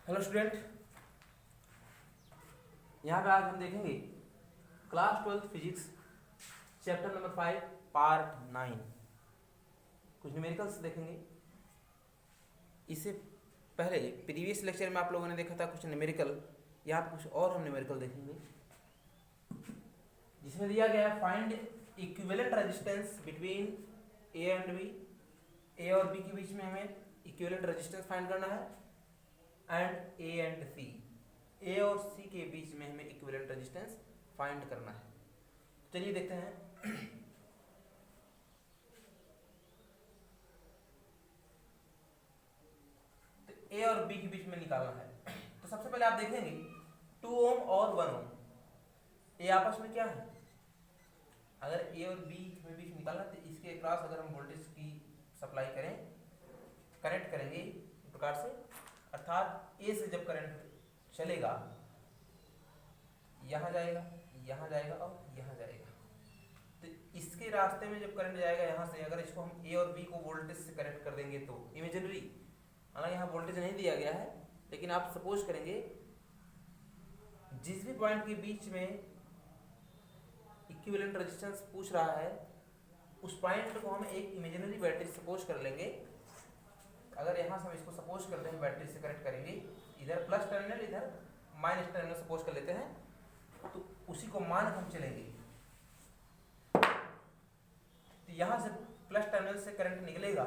Hello student, यहाँ पे आज हम देखेंगे class 12 physics chapter number 5 part 9। कुछ न्यूमेरिकल्स देखेंगे। इससे पहले प्रीवियस लेक्चर में आप लोगों ने देखा था कुछ न्यूमेरिकल, यहाँ पे कुछ और हम न्यूमेरिकल देखेंगे जिसमें दिया गया है find equivalent resistance between A and B. A और बी के बीच में हमें इक्विवेलेंट रेजिस्टेंस फाइंड करना है एंड ए एंड सी, ए और सी के बीच में हमें इक्विवेलेंट रेजिस्टेंस फाइंड करना है। चलिए देखते हैं। तो ए और बी के बीच में निकालना है। तो सबसे पहले आप देखेंगे 2 ओम और 1 ओम, ये आपस में क्या है। अगर ए और बी के बीच निकालना है तो इसके अक्रॉस अगर हम वोल्टेज की सप्लाई करें, कनेक्ट करेंगे इस प्रकार से, अर्थात ए से जब करंट चलेगा यहाँ जाएगा, यहाँ जाएगा और यहाँ जाएगा, तो इसके रास्ते में जब करंट जाएगा यहाँ से, अगर इसको हम ए और बी को वोल्टेज से कनेक्ट कर देंगे तो इमेजिनरी, हालांकि यहाँ वोल्टेज नहीं दिया गया है, लेकिन आप सपोज करेंगे जिस भी पॉइंट के बीच में इक्विवेलेंट रेजिस्टेंस पूछ रहा है उस पॉइंट को हम एक इमेजिनरी बैटरी सपोज कर लेंगे। अगर यहाँ से हम इसको सपोज करते हैं, बैटरी से कनेक्ट करेंगे, इधर प्लस टर्मिनल इधर माइनस टर्मिनल सपोज कर लेते हैं, तो उसी को मान हम चलेंगे। तो यहाँ से प्लस टर्मिनल से करंट निकलेगा,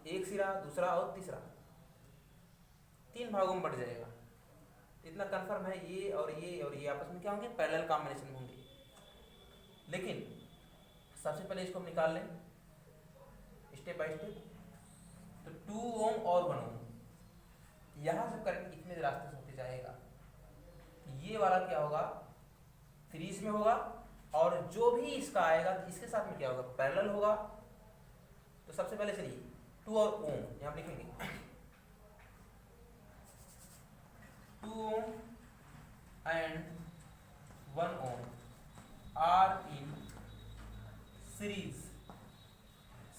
एक सिरा, दूसरा और तीसरा, 3 भागों में बढ़ जाएगा। इतना कंफर्म है, ये और ये और ये आपस में क्या होंगे, पैरेलल कॉम्बिनेशन में होंगे। लेकिन सबसे पहले इसको हम निकाल लें स्टेप बाय स्टेप। तो 2 ओम और 1 ओम, यहां से करंट इतने रास्ते से होते जाएगा, ये वाला क्या होगा, सीरीज में होगा, और जो भी इसका आएगा इसके साथ में क्या होगा, पैरेलल होगा। तो सबसे पहले चलिए 2 और ओम यहां लिखेंगे। 2 ohm and 1 ohm are in series.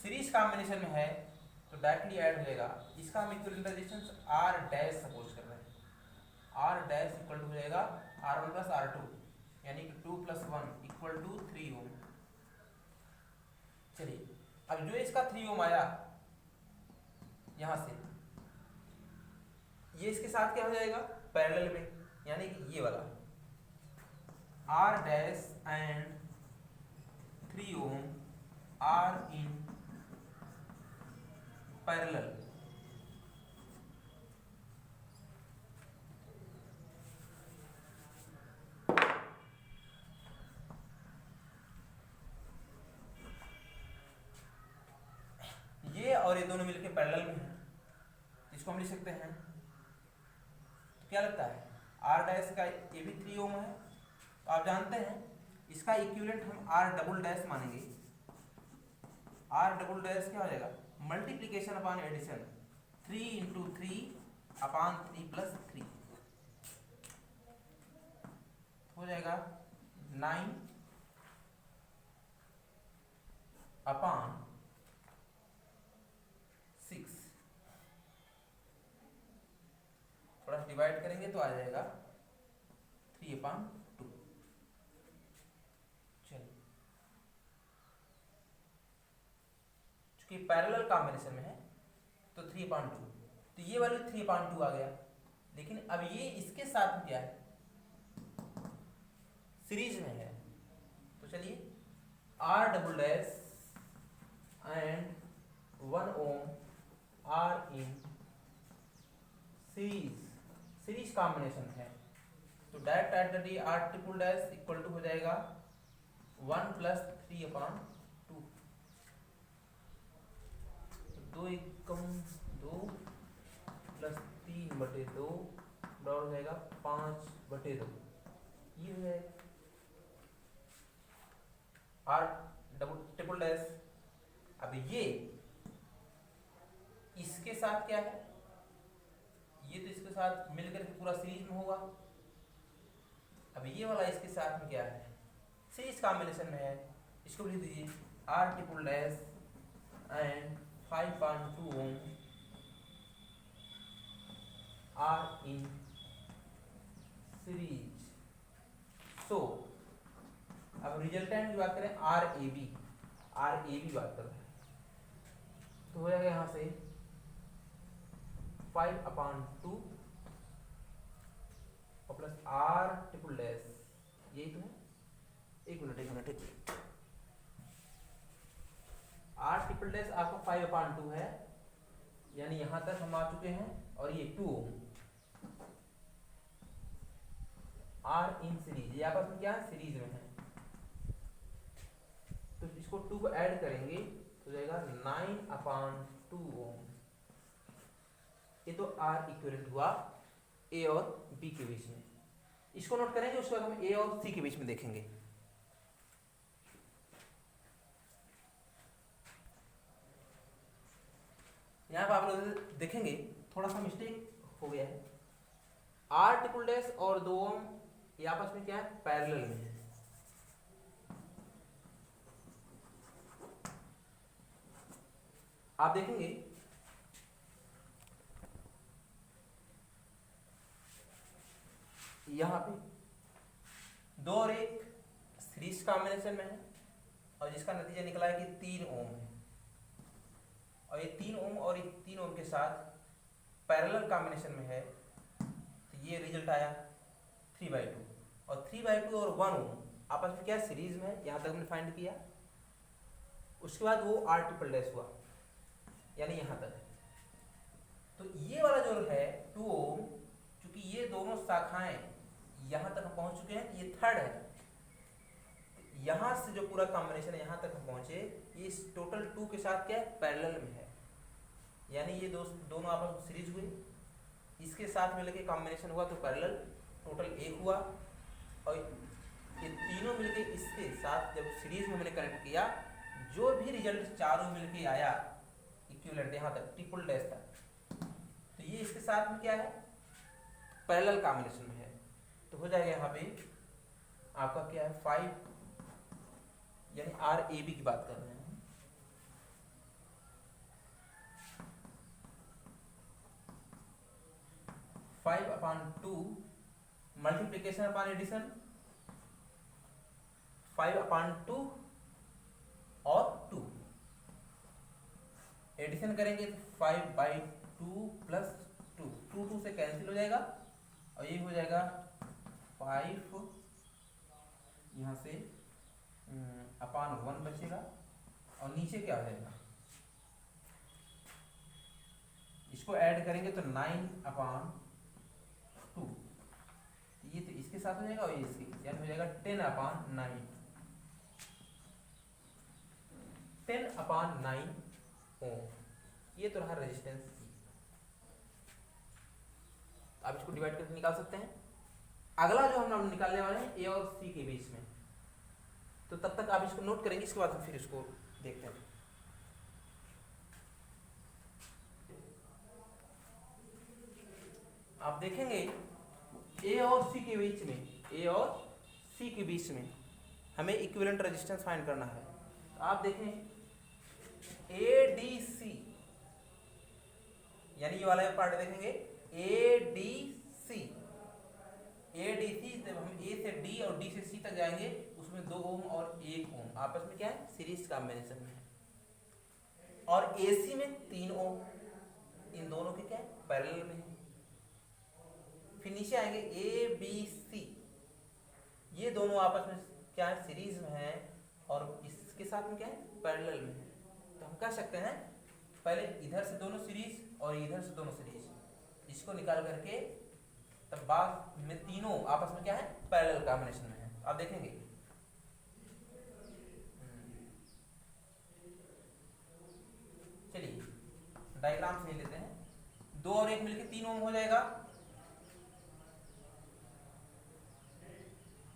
Series combination में है तो डायरेक्टली ऐड हो जाएगा। इसका हम equivalent resistance R dash suppose कर रहे हैं, आर डैश इक्वल टू हो जाएगा R1 प्लस R2, यानी कि 2 प्लस 1 इक्वल टू 3 ओम। चलिए अब जो इसका 3 ओम आया यहां से, ये इसके साथ क्या हो जाएगा, पैरेलल में, यानी कि ये वाला R dash and 3 ohm are in parallel. ये और ये दोनों मिलके पैरेलल में है, इसको हम लिख सकते हैं। तो क्या लगता है, आर डैश का ये भी 3 ओम है, तो आप जानते हैं इसका इक्विवेलेंट हम आर डबल डैश मानेंगे। आर डबल डैश क्या हो जाएगा, multiplication upon addition, 3 into 3 upon 3 plus 3 हो जाएगा 9 अपॉन 6। थोड़ा डिवाइड करेंगे तो आ जाएगा 3 अपॉन 2। चलिए, चूंकि पैरेलल कॉम्बिनेशन में है तो 3/2, तो ये वाली 3/2 आ गया। लेकिन अब ये इसके साथ में क्या है, सीरीज में है। तो चलिए R double dash and 1 ohm are in series, series combination है, तो डायरेक्ट ऐड कर दिए, R triple dash equal to हो जाएगा 1 प्लस 3/2। 2 एकम 2 प्लस 3/2 बराबर हो जाएगा 5/2। ये हो जाएगा आर डबल ट्रिपल डैश। अब ये इसके साथ क्या है, ये तो इसके साथ मिलकर के पूरा सीरीज में होगा। अब ये वाला इसके साथ में क्या है, सीरीज कॉम्बिनेशन में है, इसको लिख दीजिए R triple dash and 5/2 ohm are in series. So अब रिजल्टेंट की बात करें आर ए बी बात कर रहे हैं, तो हो जाएगा यहां से 5/2 और प्लस आर ट्रिपल डैश, यही तो है। एक मिनट आर ट्रिपल डैश आपका 5/2 है, यानी यहां तक हम आ चुके हैं। और ये 2 ओम आर इन सीरीज, ये आपस में क्या है, सीरीज में है। तो इसको 2 को ऐड करेंगे तो जाएगा 9/2 ओम। ये तो आर इक्विवेलेंट हुआ ए और बी के बीच में। इसको नोट करेंगे, उसके बाद हम ए और सी के बीच में देखेंगे। यहां पर आप लोग देखेंगे थोड़ा सा मिस्टेक हो गया है। आर ट्रिपल डैश और 2 ओम ये आपस में क्या है, पैरेलल में है। आप देखेंगे यहां पे 2 और 1 सीरीज कॉम्बिनेशन में है, और जिसका नतीजा निकला है कि 3 ओम है। और ये 3 ओम और ये 3 ओम के साथ पैरेलल कॉम्बिनेशन में है, तो ये रिजल्ट आया 3/2। और 3/2 और 1 ओम आपस में क्या सीरीज में है, यहां तक हमने फाइंड किया। उसके बाद वो आर ट्रिपल डैश हुआ, यानी यहां तक। तो ये वाला जो है 2 ओम, चूंकि ये दोनों शाखाएं यहां तक हम पहुंच चुके हैं, ये थर्ड है। यहां से जो पूरा कॉम्बिनेशन है यहां तक हम पहुंचे, ये इस टोटल 2 के साथ क्या है, पैरेलल में है। यानी ये दोनों आपस में सीरीज हुए, इसके साथ मिलके कॉम्बिनेशन हुआ तो पैरेलल टोटल 1 हुआ। और ये तीनों मिलके इसके साथ जब सीरीज में हमने कनेक्ट किया, जो भी रिजल्ट चारों मिलके आया इक्विवेलेंट यहां तक ट्रिपल डैश तक, तो ये इसके साथ में क्या है, पैरेलल कॉम्बिनेशन में है। तो हो जाएगा यहाँ पे आपका क्या है 5, यानी आर ए बी की बात कर रहे हैं। Five upon 2 multiplication upon addition, 5/2 और 2 एडिशन करेंगे तो 5/2 प्लस 2, 2 से कैंसिल हो जाएगा, और ये हो जाएगा 5 यहाँ से अपॉन 1 बचेगा, और नीचे क्या हो जाएगा, इसको ऐड करेंगे तो 9/2, ये तो इसके साथ हो जाएगा और ये इसके, यानी हो जाएगा 10/9, 10/9 ओम। ये तो रहा रेजिस्टेंस। आप इसको डिवाइड करके निकाल सकते हैं। अगला जो हम निकालने वाले हैं ए और सी के बीच में, तो तब तक आप इसको नोट करेंगे, इसके बाद हम फिर इसको देखते हैं। आप देखेंगे ए और सी के बीच में, ए और सी के बीच में हमें इक्विवेलेंट रेजिस्टेंस फाइंड करना है। तो आप देखें ADC, यानी ये वाला पार्ट देखेंगे ADC, जब हम A से D और D से C तक जाएंगे, उसमें 2 ओम और 1 ओम आपस में क्या है, सीरीज कॉम्बिनेशन में है। और AC में 3 ओम, इन दोनों के क्या है, पैरेलल में है। फिर नीचे आएंगे ABC, ये दोनों आपस में क्या है, सीरीज में है, और इसके साथ में क्या है, पैरेलल में है। तो हम कह सकते हैं पहले इधर से दोनों सीरीज और इधर से दोनों सीरीज, इसको निकाल करके तब बाद में तीनों आपस में क्या है, पैरेलल कॉम्बिनेशन में है। आप देखेंगे चलिए डायग्राम से ही लेते हैं। 2 और 1 मिलके 3 ओम हो जाएगा,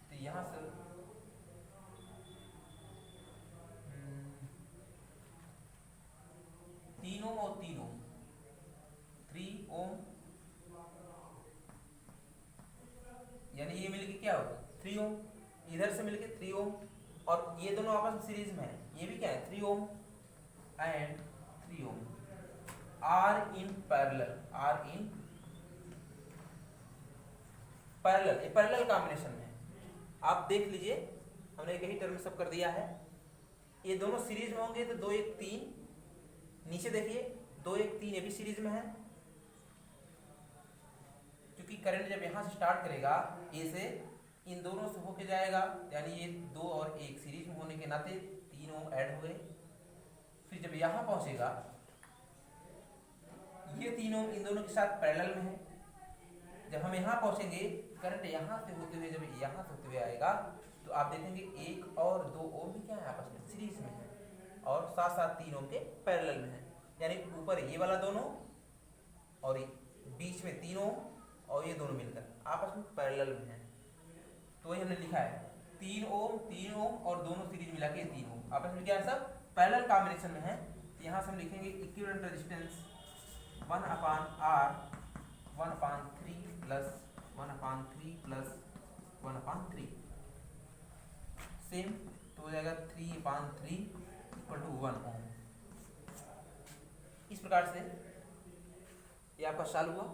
तो यहां से 3 ओम और 3 ओम, 3 ओम, यानी ये मिलके क्या होगा 3 ओम, इधर से मिलके 3 ओम, और ये दोनों आपस में सीरीज में है, ये भी क्या है 3 ohm and 3 ohm, are in parallel, R in parallel, ये पैरेलल कॉम्बिनेशन में है। आप देख लीजिए, हमने यही टर्म सब कर दिया है। ये दोनों सीरीज में होंगे तो 2 1 3, नीचे देखिए 2 1 3 ये भी सीरीज में है, क्योंकि करंट जब यहाँ से स्टार्ट करेगा ए से, इन दोनों से होके जाएगा, यानी ये 2 और 1 सीरीज में होने के नाते 3 ओम ऐड हो गए। फिर जब यहाँ पहुंचेगा, ये 3 ओम इन दोनों के साथ पैरेलल में है। जब हम यहाँ पहुंचेंगे, करंट यहाँ से होते हुए जब यहाँ से होते हुए आएगा, तो आप देखेंगे 1 और 2 ओम भी क्या है, आपस में सीरीज में है, और साथ साथ 3 ओम के पैरेलल में है। यानी ऊपर ये वाला दोनों और बीच में 3 ओम और ये दोनों मिलकर आपस में पैरेलल में है। तो वही हमने लिखा है 3 ओम और दोनों सीरीज मिला के 3 ओम आपस में क्या है, सब पैरेलल कॉम्बिनेशन में है। तो यहाँ से हम लिखेंगे equivalent resistance 1/R 1/3 plus 1/3 plus 1/3 same, तो हो जाएगा 3/3 इक्वल टू 1 ओम। इस प्रकार से ये आपका सॉल्व हुआ,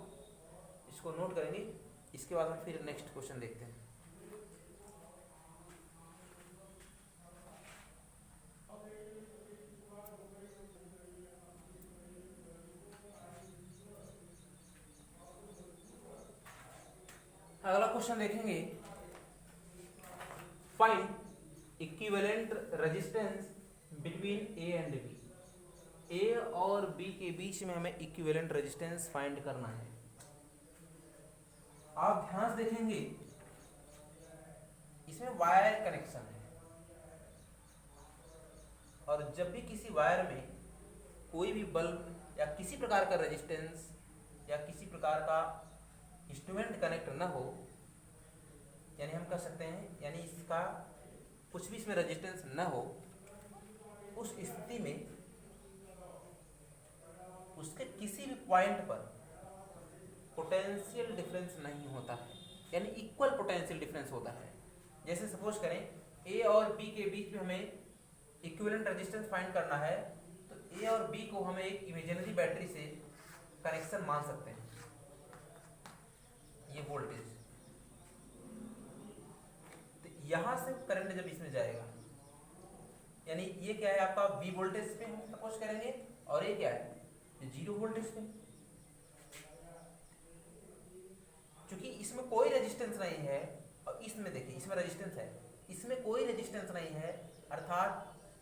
इसको नोट करेंगे। इसके बाद हम फिर नेक्स्ट क्वेश्चन देखते हैं। अगला क्वेश्चन देखेंगे, find equivalent resistance between A and B. A और बी के बीच में हमें इक्विवेलेंट रेजिस्टेंस फाइंड करना है। आप ध्यान से देखेंगे, इसमें वायर कनेक्शन है, और जब भी किसी वायर में कोई भी बल्ब या किसी प्रकार का रेजिस्टेंस या किसी प्रकार का इंस्ट्रूमेंट कनेक्ट न हो, यानी हम कह सकते हैं, यानी इसका कुछ भी इसमें रेजिस्टेंस न हो, उस स्थिति में उसके किसी भी पॉइंट पर पोटेंशियल डिफरेंस नहीं होता है, यानी इक्वल पोटेंशियल डिफरेंस होता है। जैसे सपोज करें ए और बी के बीच में हमें इक्विवेलेंट रेजिस्टेंस फाइंड करना है, तो ए और बी को हमें एक इमेजिनरी बैटरी से कनेक्शन मान सकते हैं। ये वोल्टेज, तो यहां से करंट जब इसमें जाएगा, यानी ये क्या है आपका V वोल्टेज पे हम सपोज करेंगे, और ये क्या है, ये 0 वोल्टेज पे। क्योंकि इसमें कोई रेजिस्टेंस नहीं है, और इसमें देखिए इसमें रेजिस्टेंस है, इसमें कोई रेजिस्टेंस नहीं है, अर्थात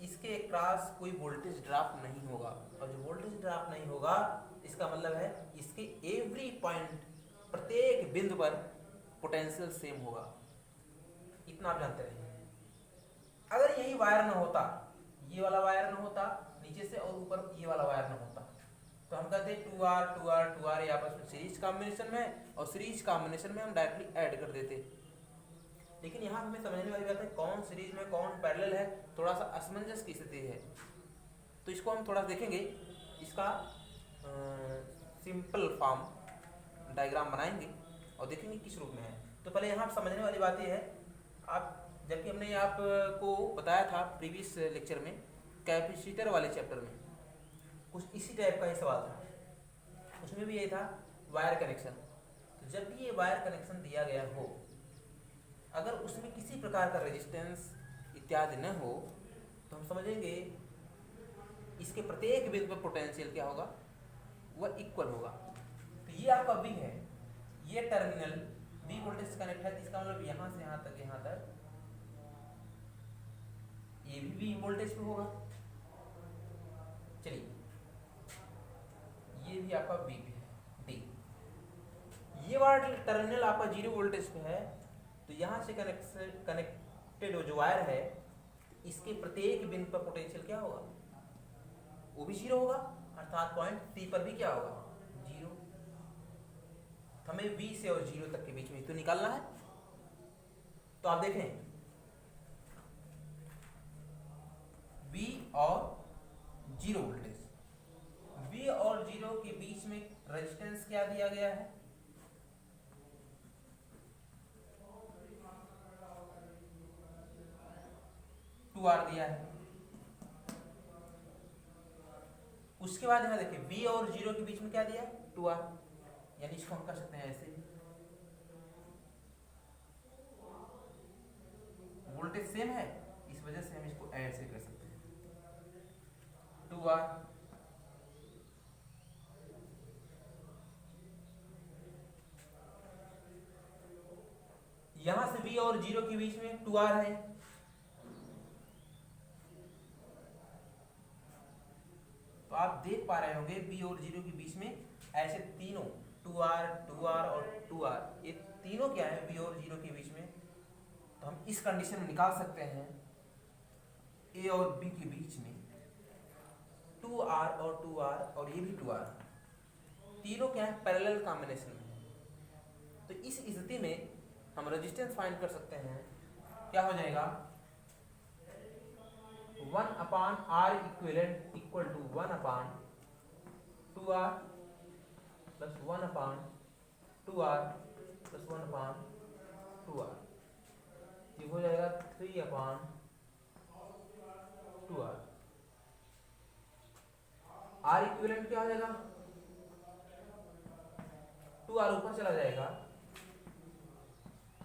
इसके क्रॉस कोई वोल्टेज ड्रॉप नहीं होगा। और जो वोल्टेज ड्रॉप नहीं होगा, इसका मतलब है इसके एवरी पॉइंट, प्रत्येक बिंदु पर पोटेंशियल सेम होगा। इतना आप जानते रहिए। अगर यही वायर न होता, ये वाला वायर न होता नीचे से, और ऊपर ये वाला वायर न होता, तो हम कहते 2R ये आपस में सीरीज कॉम्बिनेशन में, और सीरीज कॉम्बिनेशन में हम डायरेक्टली ऐड कर देते। लेकिन यहाँ हमें समझने वाली बात है, कौन सीरीज में कौन पैरेलल है, थोड़ा सा असमंजस की स्थिति है। तो इसको हम थोड़ा देखेंगे, इसका सिंपल फॉर्म डायग्राम बनाएंगे और देखेंगे किस रूप में है। तो पहले यहाँ समझने वाली बात यह है, आप जबकि हमने आपको बताया था प्रीवियस लेक्चर में, कैपेसिटर वाले चैप्टर में कुछ इसी टाइप का ही सवाल था, उसमें भी यही था वायर कनेक्शन। तो जब भी ये वायर कनेक्शन दिया गया हो, अगर उसमें किसी प्रकार का रेजिस्टेंस इत्यादि न हो, तो हम समझेंगे इसके प्रत्येक बिंदु पर पोटेंशियल क्या होगा, वह इक्वल होगा। तो ये आपका V है, ये टर्मिनल V वोल्टेज से कनेक्ट है, इसका मतलब यहाँ से यहाँ तक ये भी V वोल्टेज पे होगा। चलिए, ये भी आपका V पे है, D। ये वाला टर्मिनल आपका 0 वोल्टेज पे है, तो यहाँ से कनेक्टेड जो वायर है, इसके प्रत्येक बिंदु पर पोटेंशियल क्या होगा, वो भी 0 होगा, अर्थात पॉइंट C पर भी क्या होगा, 0। हमें V से और 0 तक के बीच में तो निकालना है। तो आप देखें V और 0 वोल्टेज, V और 0 के बीच में रेजिस्टेंस क्या दिया गया है, 2R दिया है। उसके बाद यहाँ देखिए V और 0 के बीच में क्या दिया है, 2R, यानी इसको हम कर सकते हैं ऐसे, वोल्टेज सेम है, इस वजह से हम इसको ऐसे कर सकते हैं 2R। यहां से V और 0 के बीच में 2R है, तो आप देख पा रहे होंगे B और 0 के बीच में ऐसे तीनों 2R 2R और 2R, ये तीनों क्या है B और 0 के बीच में। तो हम इस कंडीशन में निकाल सकते हैं A और B के बीच में 2R और 2R और ये भी 2R, तीनों क्या है पैरेलल कॉम्बिनेशन में है। तो इस स्थिति में हम रेजिस्टेंस फाइंड कर सकते हैं, क्या हो जाएगा 1/R equivalent equal to 1/2R plus 1/2R plus 1/2R, ये हो जाएगा 3/2R। R इक्विवेलेंट क्या हो जाएगा 2R ऊपर चला जाएगा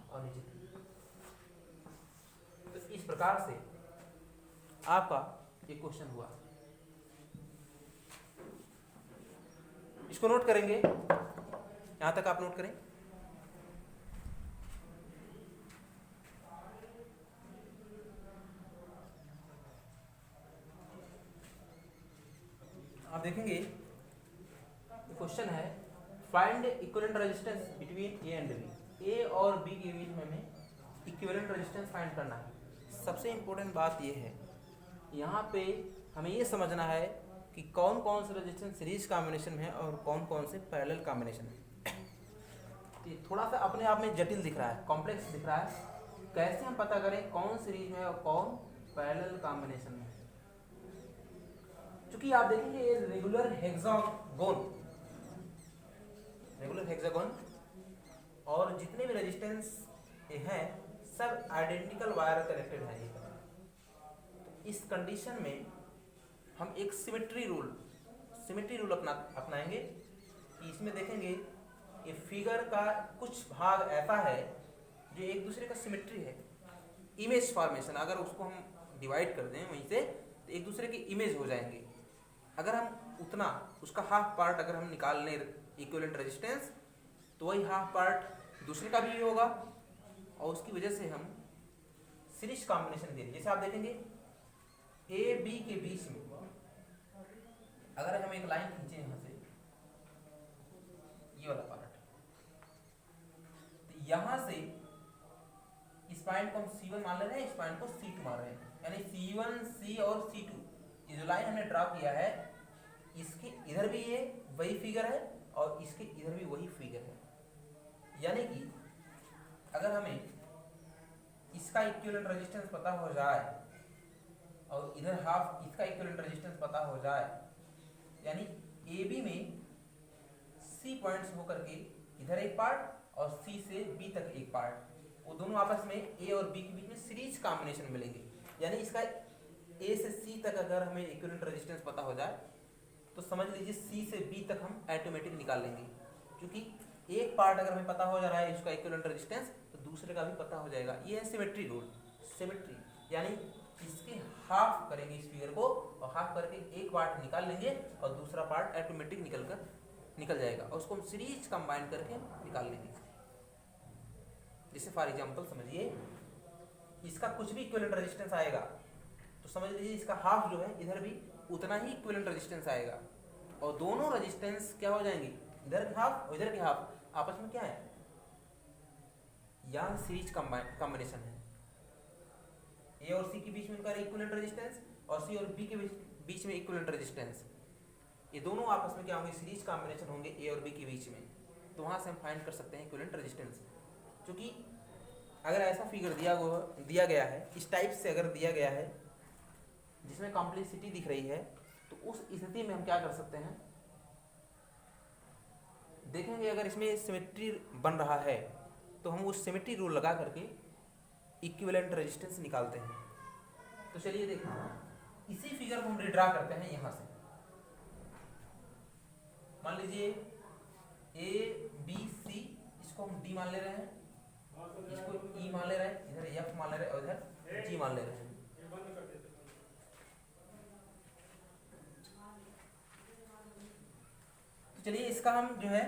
और नीचे। तो इस प्रकार से आपका ये क्वेश्चन हुआ, इसको नोट करेंगे, यहां तक आप नोट करें। आप देखेंगे क्वेश्चन है find equivalent resistance between A and B, A और बी के बीच में हमें इक्विवेलेंट रेजिस्टेंस फाइंड करना है। सबसे इंपॉर्टेंट बात ये है, यहाँ पे हमें ये समझना है कि कौन कौन से रेजिस्टेंस सीरीज कॉम्बिनेशन में है और कौन कौन से पैरेलल कॉम्बिनेशन में। ये थोड़ा सा अपने आप में जटिल दिख रहा है, कॉम्प्लेक्स दिख रहा है, कैसे हम पता करें कौन सीरीज में और कौन पैरेलल कॉम्बिनेशन में है। क्योंकि आप देखेंगे ये रेगुलर हेक्सागोन और जितने भी रेजिस्टेंस हैं सब आइडेंटिकल वायर कनेक्टेड हैं। तो इस कंडीशन में हम एक सिमेट्री रूल अपनाएंगे कि इसमें देखेंगे ये फिगर का कुछ भाग ऐसा है जो एक दूसरे का सिमेट्री है, इमेज फॉर्मेशन, अगर उसको हम डिवाइड कर दें वहीं से तो एक दूसरे की इमेज हो जाएंगे। अगर हम उतना उसका हाफ पार्ट अगर हम निकाल लें इक्विवेलेंट रेजिस्टेंस, तो वही हाफ पार्ट दूसरे का भी होगा और उसकी वजह से हम सीरीज कॉम्बिनेशन दे। जैसे आप देखेंगे ए बी के बीच में अगर हम एक लाइन खींचे यहां से, ये वाला पार्ट, तो यहां से इस पॉइंट को हम C1 मान ले रहे हैं, इस पॉइंट को C2 मान रहे हैं, यानी C1 C और C2 ये जो लाइन हमने ड्रा किया है, इसके इधर भी ये वही फिगर है और इसके इधर भी वही फिगर है। यानी कि अगर हमें इसका इक्विवेलेंट रेजिस्टेंस पता हो जाए और इधर हाफ इसका इक्विवेलेंट रेजिस्टेंस पता हो जाए, यानी ए बी में C पॉइंट्स होकर के इधर एक पार्ट और C से B तक एक पार्ट, वो दोनों आपस में A और B के बीच में सीरीज कॉम्बिनेशन मिलेंगे। यानी इसका A से C तक अगर हमें इक्विवेलेंट रेजिस्टेंस पता हो जाए तो समझ लीजिए C से B तक हम ऑटोमेटिक निकाल लेंगे, क्योंकि एक पार्ट अगर हमें पता हो जा रहा है इसका इक्विवेलेंट रेजिस्टेंस तो दूसरे का भी पता हो जाएगा। ये है सिमेट्री रूल। सिमेट्री यानी इसके हाफ करेंगे इस फिगर को और हाफ करके एक पार्ट निकाल लेंगे और दूसरा पार्ट ऑटोमेटिक निकल जाएगा और उसको हम सीरीज कंबाइन करके निकाल लेंगे। जैसे फॉर एग्जांपल समझिए इसका कुछ भी इक्विवेलेंट रेजिस्टेंस आएगा तो समझ लीजिए इसका हाफ जो है इधर भी उतना ही इक्विवेलेंट रेजिस्टेंस आएगा और दोनों रेजिस्टेंस क्या हो जाएंगे, इधर के हाफ और इधर के हाफ आपस में क्या है, यहाँ सीरीज कॉम्बिनेशन है। ए और सी के बीच में उनका इक्विवेलेंट रेजिस्टेंस और सी और बी के बीच में इक्विवेलेंट रेजिस्टेंस, ये दोनों आपस में क्या होंगे, सीरीज कॉम्बिनेशन होंगे ए और बी के बीच में। तो वहां से हम फाइंड कर सकते हैं इक्विवेलेंट रेजिस्टेंस। क्योंकि अगर ऐसा फिगर दिया गया है, इस टाइप से अगर दिया गया है जिसमें कॉम्प्लेक्सिटी दिख रही है, तो उस स्थिति में हम क्या कर सकते हैं, देखेंगे अगर इसमें सिमेट्री बन रहा है तो हम उस सिमेट्री रूल लगा करके इक्विवेलेंट रेजिस्टेंस निकालते हैं। तो चलिए देखिए इसी फिगर को हम रिड्रा करते हैं यहां से। मान लीजिए ए बी सी, इसको हम डी मान ले रहे हैं, इसको ई मान ले रहे हैं, इधर एफ मान ले रहे हैं और इधर जी मान ले रहे हैं। तो चलिए इसका हम जो है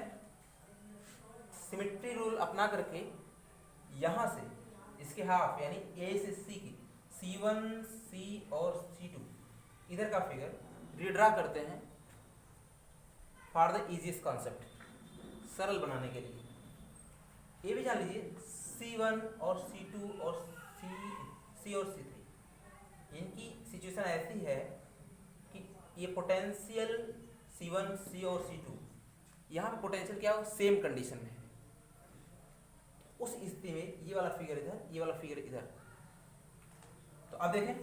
सिमेट्री रूल अपना करके यहां से इसके हाफ यानी ए से सी की C1 C और C2 इधर का फिगर रीड्रा करते हैं फॉर द इजीएस्ट कॉन्सेप्ट, सरल बनाने के लिए। ये भी जान लीजिए C1 और C2 और C और C3 इनकी सिचुएशन ऐसी है कि ये पोटेंशियल C1 C और C2 यहाँ पे पोटेंशियल क्या हो सेम कंडीशन में है। उस स्थिति में ये वाला फिगर इधर, ये वाला फिगर इधर। तो अब देखें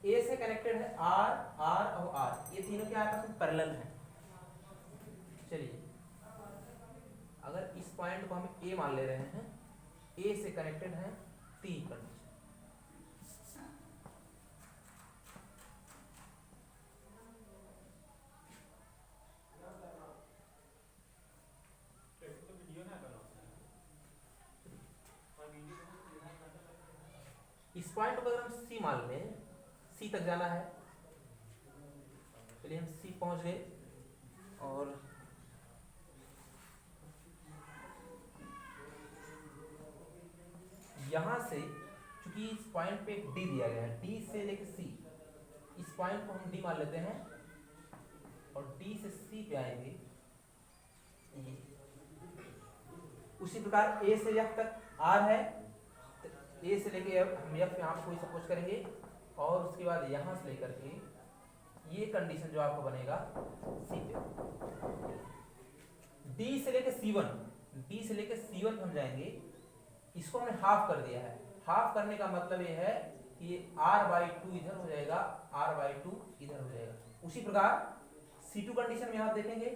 ए से कनेक्टेड है आर, आर और आर, ये तीनों क्या आपस में पैरेलल हैं। चलिए अगर इस पॉइंट को हम ए मान ले रहे हैं, ए से कनेक्टेड है तीन कंडीशन। इस पॉइंट को अगर हम सी मान लें, सी तक जाना है, चलिए हम सी पहुंच गए और यहां से चूंकि इस पॉइंट पे एक डी दिया गया है, डी से लेकर सी, इस पॉइंट को हम डी मान लेते हैं और डी से सी पे आएंगे। उसी प्रकार ए से एफ तक आर है, ए से लेके हम एफ यहाँ पे कोई सपोज करेंगे और उसके बाद यहाँ से लेकर के ये कंडीशन जो आपको बनेगा सी पे। डी से लेके C1, डी से लेके C1 हम जाएंगे, इसको हमने हाफ कर दिया है। हाफ करने का मतलब ये है कि R/2 इधर हो जाएगा, R/2 इधर हो जाएगा। उसी प्रकार C2 कंडीशन में आप देखेंगे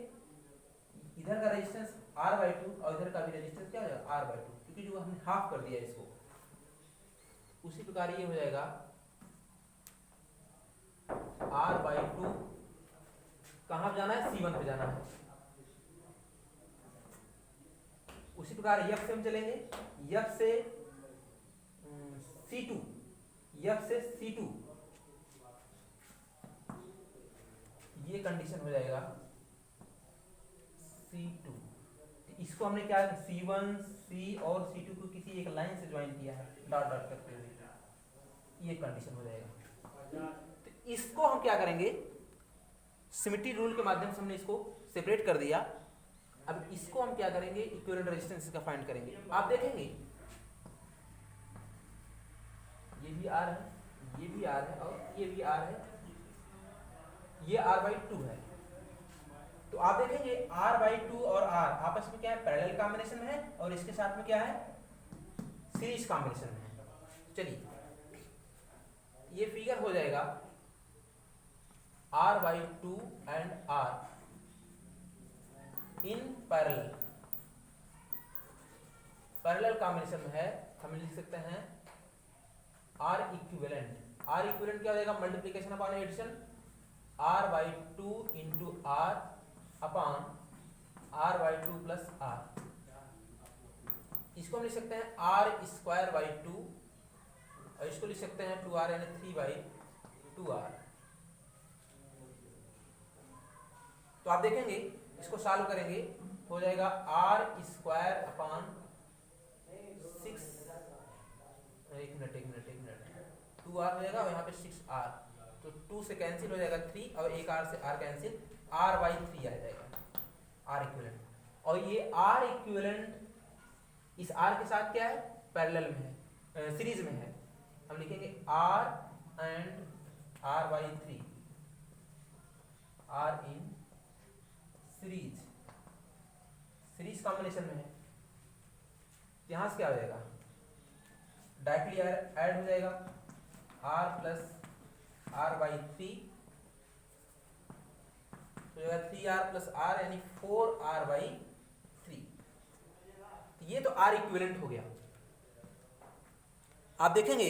इधर का रेजिस्टेंस R/2 और इधर का भी रेजिस्टेंस क्या हो जाएगा R/2, क्योंकि जो हमने हाफ कर दिया इसको। उसी प्रकार ये हो जाएगा R/2, कहां जाना है C1 पे जाना है। उसी प्रकार F से हम चलेंगे, F से C2, F से C2 ये कंडीशन हो जाएगा C2। इसको हमने क्या C1 C और C2 को किसी एक लाइन से ज्वाइन किया है डॉट डॉट करते हुए, ये कंडीशन हो जाएगा। तो इसको हम क्या करेंगे, सिमेट्री रूल के माध्यम से हमने इसको सेपरेट कर दिया। अब इसको हम क्या करेंगे, इक्विवेलेंट रेजिस्टेंस का फाइंड करेंगे। आप देखेंगे ये भी R है, ये भी R है और ये भी R है, ये R/2 है। तो आप देखेंगे R/2 और R आपस में क्या है पैरेलल कॉम्बिनेशन में है और इसके साथ में क्या है सीरीज कॉम्बिनेशन में है। चलिए ये फिगर हो जाएगा R/2 and R in parallel, parallel combination में है। हम लिख सकते हैं R इक्विवेलेंट। R इक्विवेलेंट क्या हो जाएगा multiplication upon addition, R/2 into R upon R/2 plus R। इसको हम लिख सकते हैं R²/2 और इसको लिख सकते हैं 2R यानी 3/2R। तो आप देखेंगे इसको सॉल्व करेंगे हो जाएगा R² अपॉन 6, एक मिनट 2R हो जाएगा और यहाँ पे 6R, तो 2 से कैंसिल हो जाएगा 3 और एक R से R कैंसिल, R/3 आ जाएगा R इक्विवेलेंट। और ये R इक्विवेलेंट इस R के साथ क्या है पैरेलल में है, सीरीज में है। हम लिखेंगे R and R/3, R in series, series combination में है। यहां से क्या हो जाएगा डायरेक्टली ऐड हो जाएगा R प्लस R/3 तो जाएगा 3R प्लस R यानी 4R/3। ये तो R इक्विवेलेंट हो गया। आप देखेंगे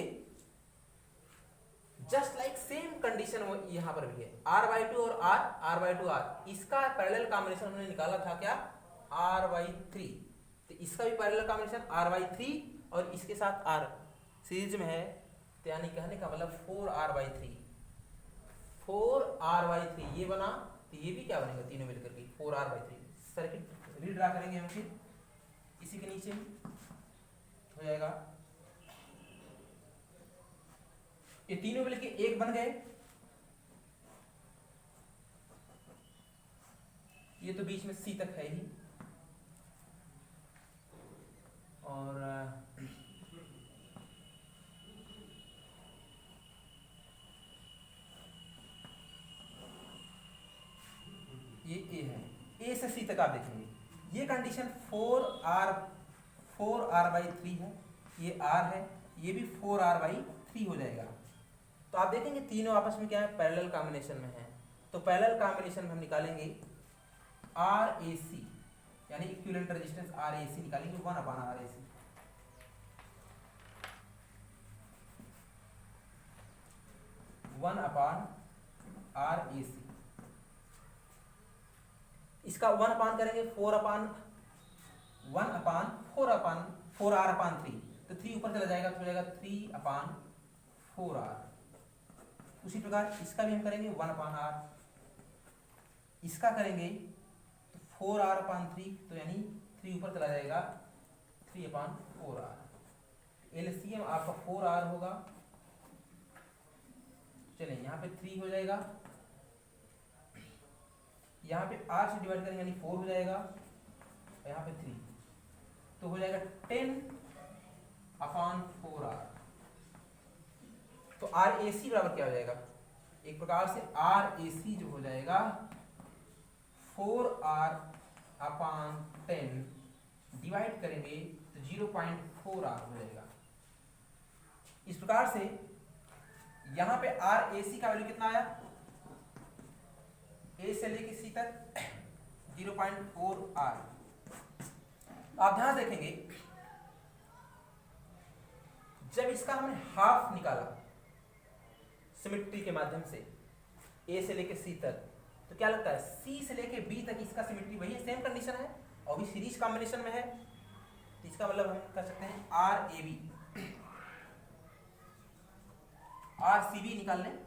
जस्ट लाइक सेम कंडीशन यहां पर भी है R/2 और R, R/2 R, इसका पैरेलल कॉम्बिनेशन हमने निकाला था क्या R/3। तो इसका भी पैरेलल कॉम्बिनेशन R/3 और इसके साथ R सीरीज में है, तो यानी कहने का मतलब 4R/3 4R/3 ये बना, तो ये भी क्या बनेगा तीनों मिलकर के 4R/3। सर्किट रीड्रा करेंगे हम फिर इसी के नीचे हो जाएगा, ये तीनों मिलके एक बन गए, ये तो बीच में C तक है ही, और ये A है, A से C तक आप देखेंगे ये कंडीशन 4R/3 है, ये R है, ये भी 4R/3 हो जाएगा। तो आप देखेंगे तीनों आपस में क्या है, पैरेलल कॉम्बिनेशन में है। तो पैरेलल कॉम्बिनेशन में हम निकालेंगे RAC यानी इक्विवेलेंट रेजिस्टेंस RAC निकालेंगे 1/RAC। इसका 1 करेंगे 4/4R/3, तो 3 ऊपर चला जाएगा तो हो जाएगा 3/4R। उसी प्रकार इसका भी हम करेंगे 1/R, इसका करेंगे तो 4R/3, तो यानी 3 ऊपर चला जाएगा 3/4R। एलसीएम आपका 4R होगा, चलिए यहाँ पे 3 हो जाएगा, यहाँ पे R से डिवाइड करेंगे यानी 4 हो जाएगा, और यहाँ पे 3, तो हो जाएगा 10/4R। तो RAC बराबर क्या हो जाएगा, एक प्रकार से RAC जो हो जाएगा 4R/10 डिवाइड करेंगे तो 0.4R हो जाएगा। इस प्रकार से यहां पे RAC का वैल्यू कितना आया, A से लेके C तक 0.4R। आप ध्यान देखेंगे जब इसका हमने हाफ निकाला सिमेट्री के माध्यम से A से लेके C तक, तो क्या लगता है C से लेके B तक इसका सिमेट्री वही है, सेम कंडीशन है और भी सीरीज कॉम्बिनेशन में है। तो इसका मतलब हम कह सकते हैं RCB निकाल लें,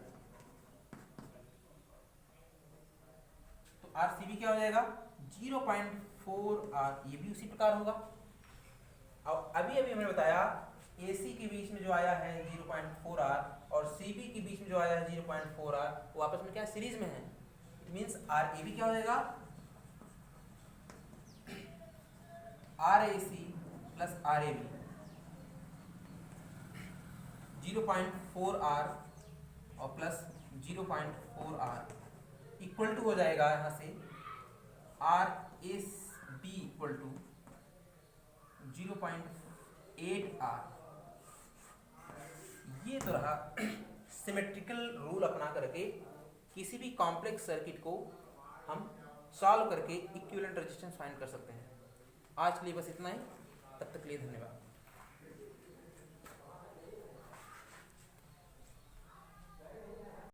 तो RCB क्या हो जाएगा 0.4R, ये भी उसी प्रकार होगा। अब अभी हमने बताया AC के बीच में जो आया है 0.4R और CB के बीच में जो आया है 0.4R, वो आपस में क्या सीरीज में है। इट मींस RAB क्या हो जाएगा RAC प्लस RAB 0.4R और प्लस 0.4R इक्वल टू हो जाएगा यहाँ से RAB इक्वल टू 0.8R। ये तो रहा सिमेट्रिकल रूल अपना करके किसी भी कॉम्प्लेक्स सर्किट को हम सॉल्व करके इक्विवेलेंट रेजिस्टेंस फाइंड कर सकते हैं। आज के लिए बस इतना ही, तब तक के लिए धन्यवाद।